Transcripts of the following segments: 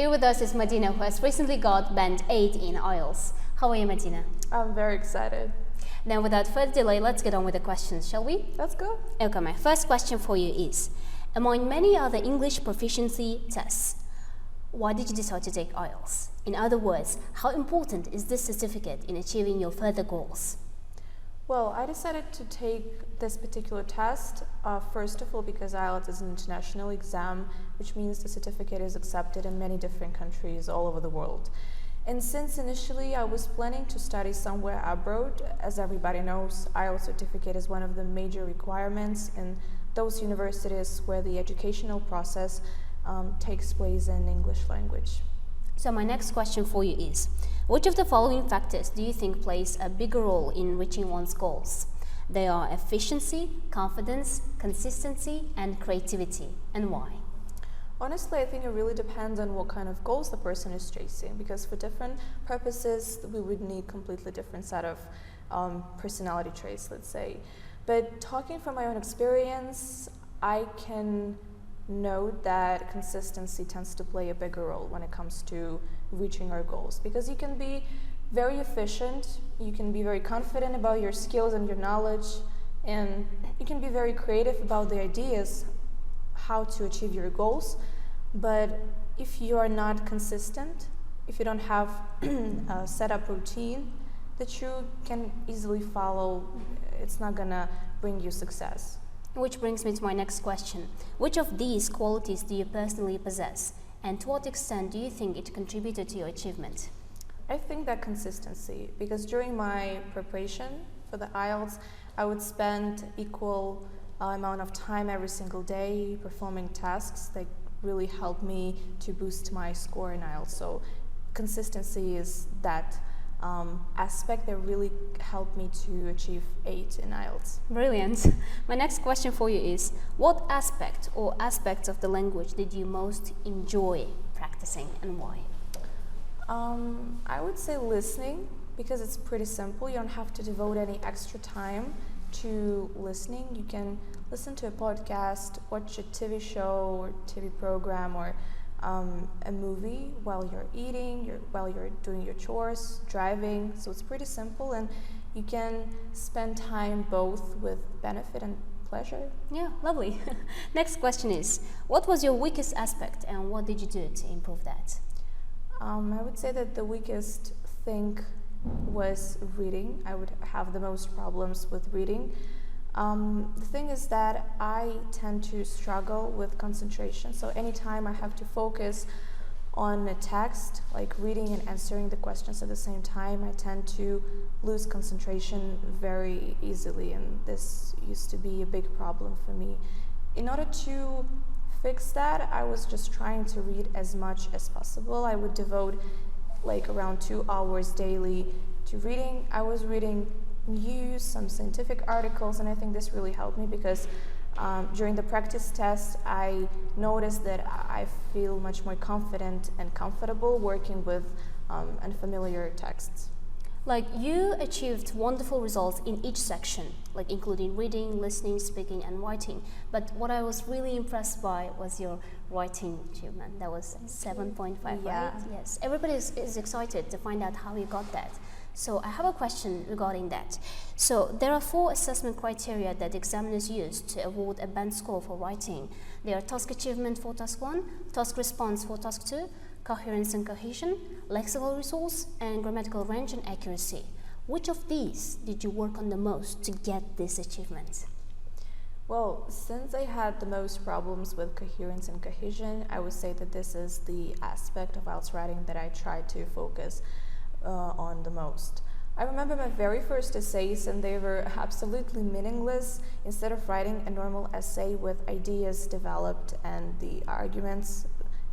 Here with us is Madina, who has recently got band 8 in IELTS. How are you, Madina? I'm very excited. Now, without further delay, let's get on with the questions, shall we? Let's go. Okay, my first question for you is, among many other English proficiency tests, why did you decide to take IELTS? In other words, how important is this certificate in achieving your further goals? Well, I decided to take this particular test, first of all, because IELTS is an international exam, which means the certificate is accepted in many different countries all over the world. And since initially I was planning to study somewhere abroad, as everybody knows, IELTS certificate is one of the major requirements in those universities where the educational process takes place in English language. So my next question for you is, which of the following factors do you think plays a bigger role in reaching one's goals? They are efficiency, confidence, consistency, and creativity, and why? Honestly, I think it really depends on what kind of goals the person is chasing, because for different purposes, we would need completely different set of personality traits, let's say. But talking from my own experience, I can note that consistency tends to play a bigger role when it comes to reaching our goals, because you can be very efficient, you can be very confident about your skills and your knowledge, and you can be very creative about the ideas how to achieve your goals. But if you are not consistent, if you don't have a set up routine that you can easily follow, it's not gonna bring you success. Which brings me to my next question. Which of these qualities do you personally possess, and to what extent do you think it contributed to your achievement? I think that consistency, because during my preparation for the IELTS, I would spend equal amount of time every single day performing tasks that really help me to boost my score in IELTS. So consistency is that aspect that really helped me to achieve 8 in IELTS. Brilliant. My next question for you is, what aspect or aspects of the language did you most enjoy practicing, and why? I would say listening, because it's pretty simple. You don't have to devote any extra time to listening. You can listen to a podcast, watch a TV show or TV program, or a movie while you're eating, while you're doing your chores, driving. So it's pretty simple, and you can spend time both with benefit and pleasure. Yeah, lovely. Next question is, what was your weakest aspect, and what did you do to improve that? I would say that the weakest thing was reading. I would have the most problems with reading. The thing is that I tend to struggle with concentration, so anytime I have to focus on a text, like reading and answering the questions at the same time, I tend to lose concentration very easily, and this used to be a big problem for me. In order to fix that, I was just trying to read as much as possible. I would devote like around 2 hours daily to reading. I was reading news, some scientific articles, and I think this really helped me, because during the practice test I noticed that I feel much more confident and comfortable working with unfamiliar texts. Like, you achieved wonderful results in each section, like including reading, listening, speaking, and writing. But what I was really impressed by was your writing achievement. That was 7.5, yeah. Right? Yes. Everybody is excited to find out how you got that. So I have a question regarding that. So there are 4 assessment criteria that examiners use to award a band score for writing. They are task achievement for task 1, task response for task 2, coherence and cohesion, lexical resource, and grammatical range and accuracy. Which of these did you work on the most to get this achievement? Well, since I had the most problems with coherence and cohesion, I would say that this is the aspect of IELTS writing that I tried to focus on the most. I remember my very first essays, and they were absolutely meaningless. Instead of writing a normal essay with ideas developed and the arguments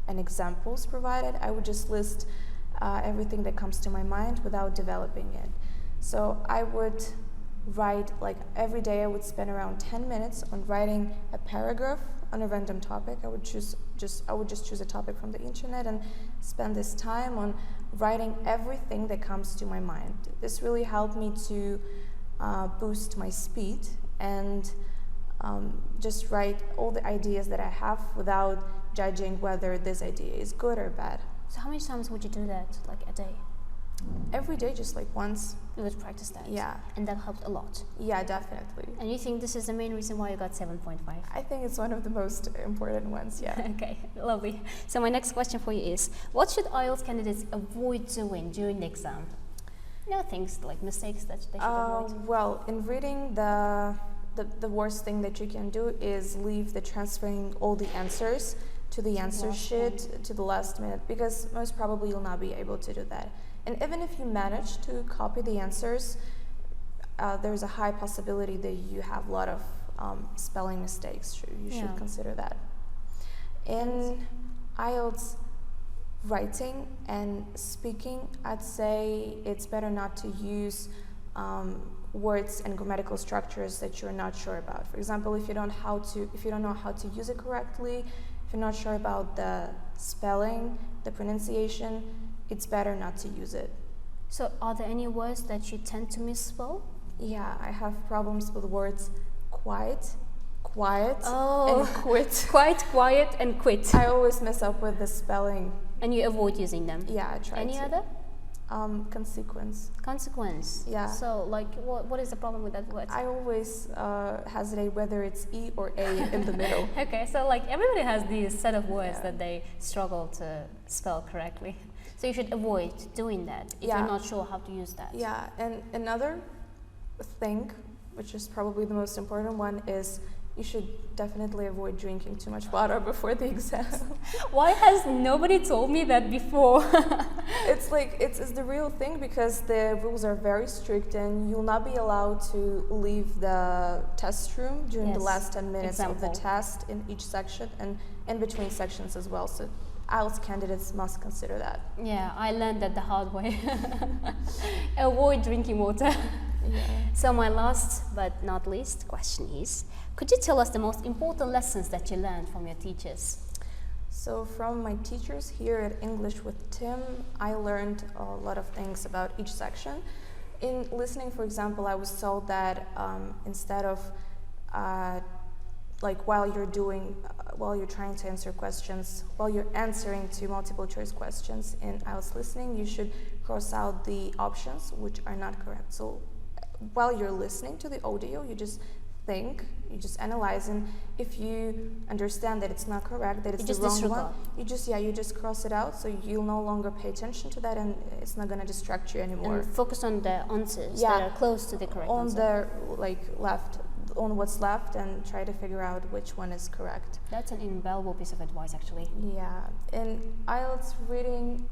and examples provided, I would just list everything that comes to my mind without developing it. So I would write, like every day I would spend around 10 minutes on writing a paragraph on a random topic. I would just choose a topic from the internet and spend this time on writing everything that comes to my mind. This really helped me to boost my speed and just write all the ideas that I have without judging whether this idea is good or bad. So how many times would you do that, like a day? Every day, just like once. You would practice that? Yeah. And that helped a lot? Yeah, definitely. And you think this is the main reason why you got 7.5? I think it's one of the most important ones, yeah. Okay, lovely. So my next question for you is, what should IELTS candidates avoid doing during the exam? Things like mistakes that they should avoid. Well, in reading, the worst thing that you can do is leave the transferring all the answers to the answer sheet to the last minute, because most probably you'll not be able to do that. And even if you manage to copy the answers, there's a high possibility that you have a lot of spelling mistakes. You should consider that. In IELTS writing and speaking, I'd say it's better not to use words and grammatical structures that you're not sure about. For example, if you don't know how to use it correctly, if you're not sure about the spelling, the pronunciation, it's better not to use it. So are there any words that you tend to misspell? Yeah, I have problems with words quiet, and quit. Quite, quiet, and quit. I always mess up with the spelling. And you avoid using them? Yeah, I try to. Any other? Consequence. Consequence? Yeah. So, like, what is the problem with that word? I always hesitate whether it's E or A in the middle. Okay, so like everybody has these set of words that they struggle to spell correctly. So you should avoid doing that if you're not sure how to use that. Yeah, and another thing, which is probably the most important one, is you should definitely avoid drinking too much water before the exam. Why has nobody told me that before? It's like, it's the real thing, because the rules are very strict and you'll not be allowed to leave the test room during the last 10 minutes of the test in each section and in between sections as well. So IELTS candidates must consider that. Yeah, I learned that the hard way. Avoid drinking water. Yeah. So my last but not least question is, could you tell us the most important lessons that you learned from your teachers? So from my teachers here at English with Tim, I learned a lot of things about each section. In listening, for example, I was told that instead of like while you're trying to answer questions, while you're answering to multiple choice questions in IELTS listening, you should cross out the options which are not correct. So while you're listening to the audio, you just think, you just analyze, and if you understand that it's not correct, that it's the wrong one, you just cross it out, so you'll no longer pay attention to that, and it's not going to distract you anymore. And focus on the answers that are close to the correct answer. On what's left, and try to figure out which one is correct. That's an invaluable piece of advice, actually. Yeah, in IELTS reading,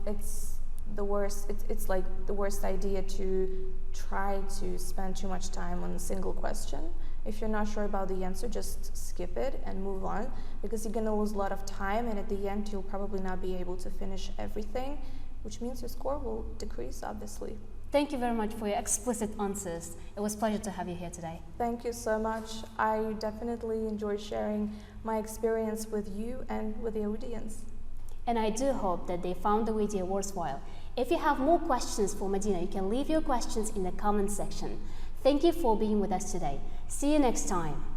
it's the worst. It's like the worst idea to try to spend too much time on a single question. If you're not sure about the answer, just skip it and move on, because you're going to lose a lot of time, and at the end you'll probably not be able to finish everything, which means your score will decrease, obviously. Thank you very much for your explicit answers. It was a pleasure to have you here today. Thank you so much. I definitely enjoy sharing my experience with you and with the audience. And I do hope that they found the video worthwhile. If you have more questions for Medina, you can leave your questions in the comment section. Thank you for being with us today. See you next time.